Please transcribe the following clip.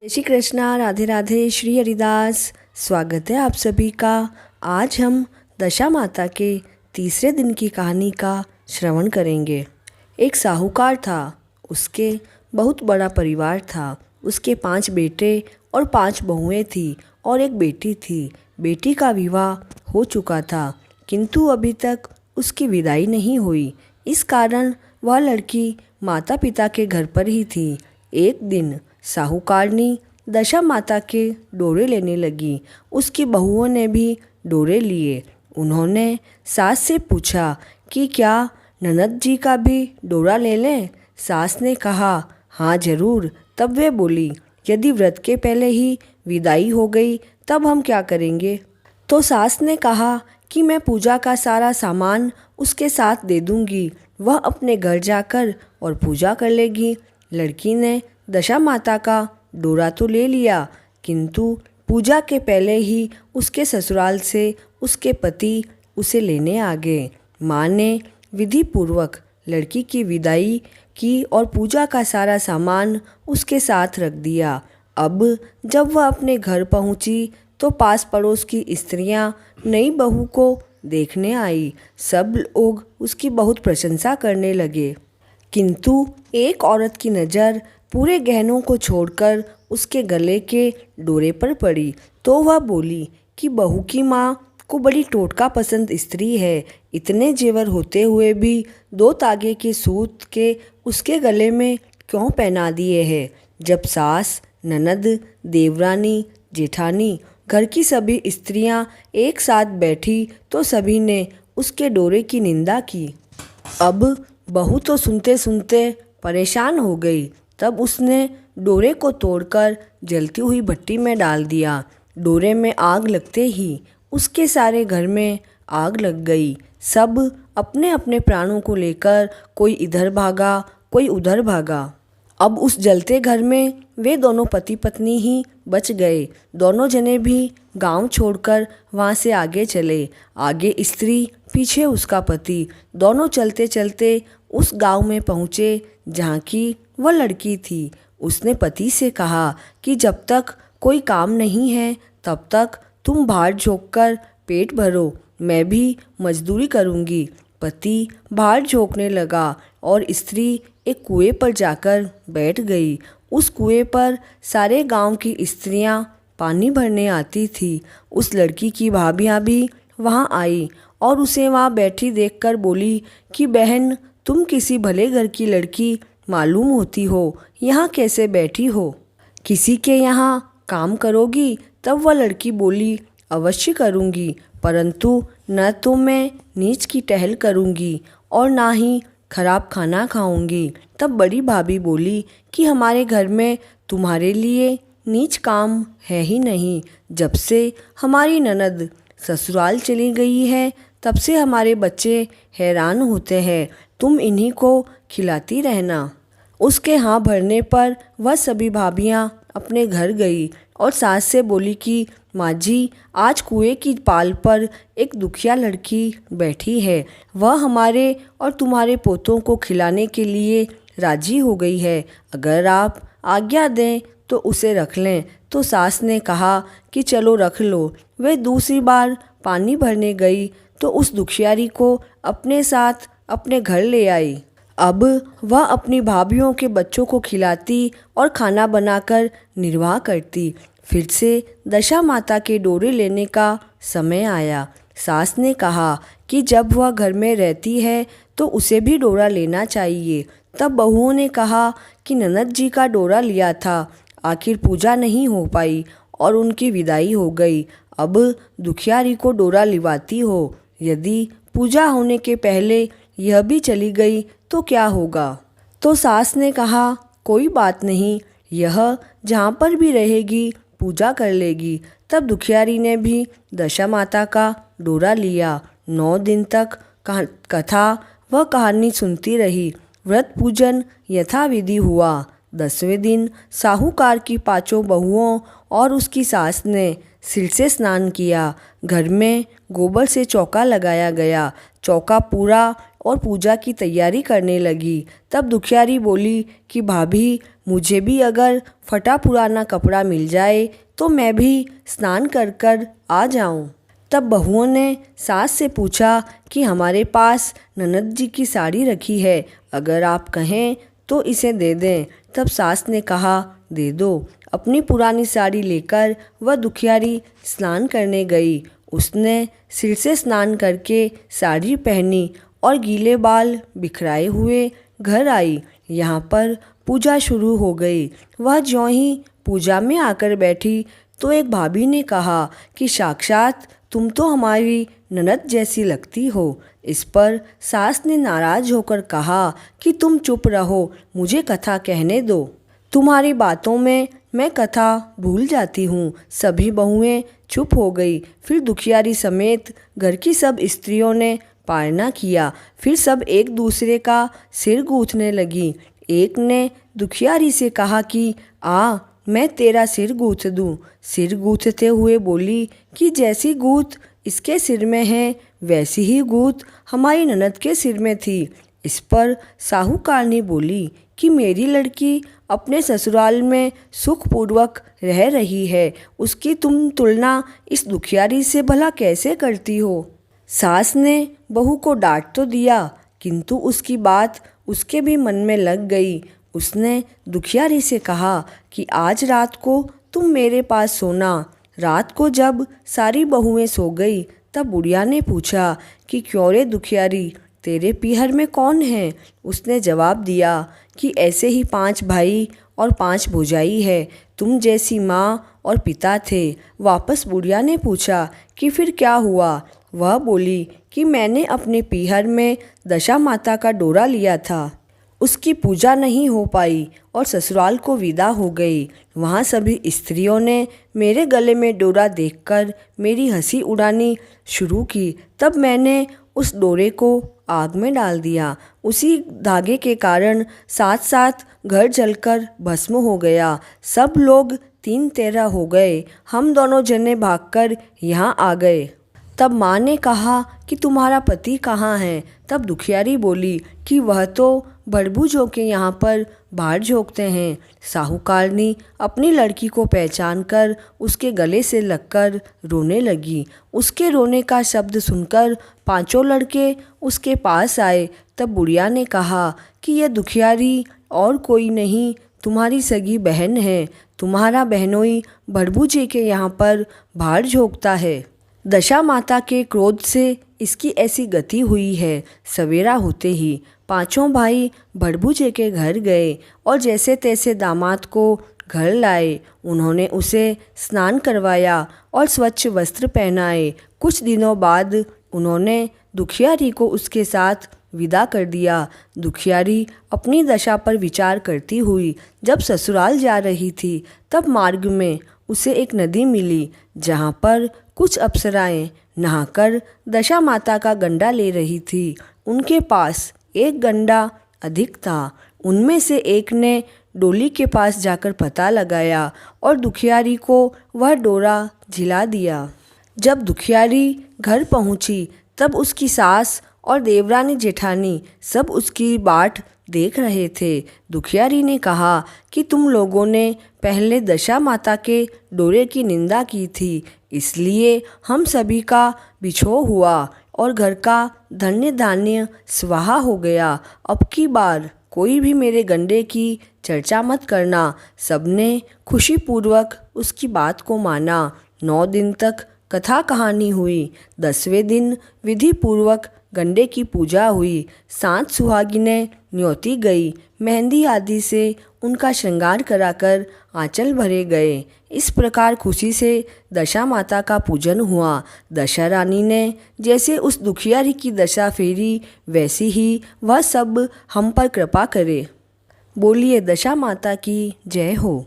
जय श्री कृष्णा, राधे राधे, श्री हरिदास। स्वागत है आप सभी का। आज हम दशा माता के तीसरे दिन की कहानी का श्रवण करेंगे। एक साहूकार था, उसके बहुत बड़ा परिवार था। उसके 5 बेटे और 5 बहुएं थी और एक बेटी थी। बेटी का विवाह हो चुका था, किंतु अभी तक उसकी विदाई नहीं हुई। इस कारण वह लड़की माता पिता के घर पर ही थी। एक दिन साहूकारनी दशा माता के डोरे लेने लगी। उसकी बहुओं ने भी डोरे लिए। उन्होंने सास से पूछा कि क्या ननद जी का भी डोरा ले लें। सास ने कहा हाँ ज़रूर। तब वे बोली, यदि व्रत के पहले ही विदाई हो गई तब हम क्या करेंगे। तो सास ने कहा कि मैं पूजा का सारा सामान उसके साथ दे दूंगी, वह अपने घर जाकर और पूजा कर लेगी। लड़की ने दशा माता का डोरा तो ले लिया, किंतु पूजा के पहले ही उसके ससुराल से उसके पति उसे लेने आ गए। माँ ने विधि पूर्वक लड़की की विदाई की और पूजा का सारा सामान उसके साथ रख दिया। अब जब वह अपने घर पहुंची तो पास पड़ोस की स्त्रियां नई बहू को देखने आई। सब लोग उसकी बहुत प्रशंसा करने लगे, किंतु एक औरत की नज़र पूरे गहनों को छोड़कर उसके गले के डोरे पर पड़ी। तो वह बोली कि बहू की माँ को बड़ी टोटका पसंद स्त्री है। इतने जेवर होते हुए भी 2 तागे के सूत के उसके गले में क्यों पहना दिए हैं। जब सास, ननद, देवरानी, जेठानी, घर की सभी स्त्रियां एक साथ बैठी तो सभी ने उसके डोरे की निंदा की। अब बहू तो सुनते सुनते परेशान हो गई। तब उसने डोरे को तोड़कर जलती हुई भट्टी में डाल दिया। डोरे में आग लगते ही उसके सारे घर में आग लग गई। सब अपने अपने प्राणों को लेकर कोई इधर भागा, कोई उधर भागा। अब उस जलते घर में वे दोनों पति पत्नी ही बच गए। दोनों जने भी गांव छोड़कर वहां से आगे चले। आगे स्त्री, पीछे उसका पति। दोनों चलते चलते उस गांव में पहुँचे जहाँ की वह लड़की थी। उसने पति से कहा कि जब तक कोई काम नहीं है तब तक तुम भाड़ झोंक कर पेट भरो, मैं भी मजदूरी करूँगी। पति भाड़ झोंकने लगा और स्त्री एक कुएं पर जाकर बैठ गई। उस कुएं पर सारे गांव की स्त्रियां पानी भरने आती थी। उस लड़की की भाभियां भी वहां आई और उसे वहां बैठी देखकर बोली कि बहन, तुम किसी भले घर की लड़की मालूम होती हो, यहाँ कैसे बैठी हो? किसी के यहाँ काम करोगी? तब वह लड़की बोली, अवश्य करूँगी, परंतु न तो मैं नीच की टहल करूँगी और ना ही खराब खाना खाऊंगी। तब बड़ी भाभी बोली कि हमारे घर में तुम्हारे लिए नीच काम है ही नहीं। जब से हमारी ननद ससुराल चली गई है तब से हमारे बच्चे हैरान होते हैं, तुम इन्हीं को खिलाती रहना। उसके हाँ भरने पर वह सभी भाभियाँ अपने घर गई और सास से बोली कि माँ जी, आज कुएं की पाल पर एक दुखिया लड़की बैठी है। वह हमारे और तुम्हारे पोतों को खिलाने के लिए राजी हो गई है। अगर आप आज्ञा दें तो उसे रख लें। तो सास ने कहा कि चलो रख लो। वे दूसरी बार पानी भरने गई तो उस दुखियारी को अपने साथ अपने घर ले आई। अब वह अपनी भाभीयों के बच्चों को खिलाती और खाना बनाकर निर्वाह करती। फिर से दशा माता के डोरे लेने का समय आया। सास ने कहा कि जब वह घर में रहती है तो उसे भी डोरा लेना चाहिए। तब बहुओं ने कहा कि ननद जी का डोरा लिया था, आखिर पूजा नहीं हो पाई और उनकी विदाई हो गई। अब दुखियारी को डोरा लिवाती हो, यदि पूजा होने के पहले यह भी चली गई तो क्या होगा। तो सास ने कहा कोई बात नहीं, यह जहाँ पर भी रहेगी पूजा कर लेगी। तब दुखियारी ने भी दशा माता का डोरा लिया। 9 दिन तक कथा व कहानी सुनती रही। व्रत पूजन यथाविधि हुआ। 10वें दिन साहूकार की 5 बहुओं और उसकी सास ने सिर से स्नान किया। घर में गोबर से चौका लगाया गया। चौका पूरा और पूजा की तैयारी करने लगी। तब दुखियारी बोली कि भाभी, मुझे भी अगर फटा पुराना कपड़ा मिल जाए तो मैं भी स्नान कर कर आ जाऊं। तब बहुओं ने सास से पूछा कि हमारे पास ननद जी की साड़ी रखी है, अगर आप कहें तो इसे दे दें। तब सास ने कहा, दे दो। अपनी पुरानी साड़ी लेकर वह दुखियारी स्नान करने गई। उसने सिर से स्नान करके साड़ी पहनी और गीले बाल बिखराए हुए घर आई। यहाँ पर पूजा शुरू हो गई। वह ज्यों ही पूजा में आकर बैठी तो एक भाभी ने कहा कि साक्षात तुम तो हमारी ननद जैसी लगती हो। इस पर सास ने नाराज होकर कहा कि तुम चुप रहो, मुझे कथा कहने दो। तुम्हारी बातों में मैं कथा भूल जाती हूँ। सभी बहुएं चुप हो गई। फिर दुखियारी समेत घर की सब स्त्रियों ने पारना किया। फिर सब एक दूसरे का सिर गूंथने लगी। एक ने दुखियारी से कहा कि आ, मैं तेरा सिर गूंथ दूँ। सिर गूंथते हुए बोली कि जैसी गूंथ इसके सिर में है वैसी ही गूंथ हमारी ननद के सिर में थी। इस पर साहूकारनी बोली कि मेरी लड़की अपने ससुराल में सुखपूर्वक रह रही है, उसकी तुम तुलना इस दुखियारी से भला कैसे करती हो। सास ने बहू को डांट तो दिया, किंतु उसकी बात उसके भी मन में लग गई। उसने दुखियारी से कहा कि आज रात को तुम मेरे पास सोना। रात को जब सारी बहुएं सो गई तब बुढ़िया ने पूछा कि क्यों रे दुखियारी, तेरे पीहर में कौन है। उसने जवाब दिया कि ऐसे ही 5 भाई और 5 भौजाई है, तुम जैसी माँ और पिता थे। वापस बुढ़िया ने पूछा कि फिर क्या हुआ। वह बोली कि मैंने अपने पीहर में दशा माता का डोरा लिया था, उसकी पूजा नहीं हो पाई और ससुराल को विदा हो गई। वहाँ सभी स्त्रियों ने मेरे गले में डोरा देखकर मेरी हंसी उड़ानी शुरू की। तब मैंने उस डोरे को आग में डाल दिया। उसी धागे के कारण 7 घर जलकर भस्म हो गया। सब लोग 3 तेरह हो गए। हम दोनों जने भागकर यहाँ आ गए। तब माँ ने कहा कि तुम्हारा पति कहाँ है। तब दुखियारी बोली कि वह तो भड़बूजों के यहाँ पर बाहर झोंकते हैं। साहूकारनी अपनी लड़की को पहचान कर उसके गले से लगकर रोने लगी। उसके रोने का शब्द सुनकर 5 लड़के उसके पास आए। तब बुढ़िया ने कहा कि यह दुखियारी और कोई नहीं, तुम्हारी सगी बहन है। तुम्हारा बहनोई भड़बूजे के यहाँ पर बाहर झोंकता है। दशा माता के क्रोध से इसकी ऐसी गति हुई है। सवेरा होते ही 5 भाई भड़बूजे के घर गए और जैसे तैसे दामाद को घर लाए। उन्होंने उसे स्नान करवाया और स्वच्छ वस्त्र पहनाए। कुछ दिनों बाद उन्होंने दुखियारी को उसके साथ विदा कर दिया। दुखियारी अपनी दशा पर विचार करती हुई जब ससुराल जा रही थी तब मार्ग में उसे एक नदी मिली, जहाँ पर कुछ अप्सराएं नहाकर दशा माता का गंडा ले रही थी। उनके पास एक गंडा अधिक था। उनमें से एक ने डोली के पास जाकर पता लगाया और दुखियारी को वह डोरा झिला दिया। जब दुखियारी घर पहुंची तब उसकी सास और देवरानी जेठानी सब उसकी बाट देख रहे थे। दुखियारी ने कहा कि तुम लोगों ने पहले दशा माता के डोरे की निंदा की थी, इसलिए हम सभी का बिछोह हुआ और घर का धन्य धान्य स्वाहा हो गया। अब की बार कोई भी मेरे गंडे की चर्चा मत करना। सबने खुशीपूर्वक उसकी बात को माना। 9 दिन तक कथा कहानी हुई। 10वें दिन विधि पूर्वक गंडे की पूजा हुई। 7 सुहागिनें न्योती गई। मेहंदी आदि से उनका श्रृंगार कराकर आंचल भरे गए। इस प्रकार खुशी से दशा माता का पूजन हुआ। दशा रानी ने जैसे उस दुखियारी की दशा फेरी वैसी ही वह सब हम पर कृपा करे। बोलिए दशा माता की जय हो।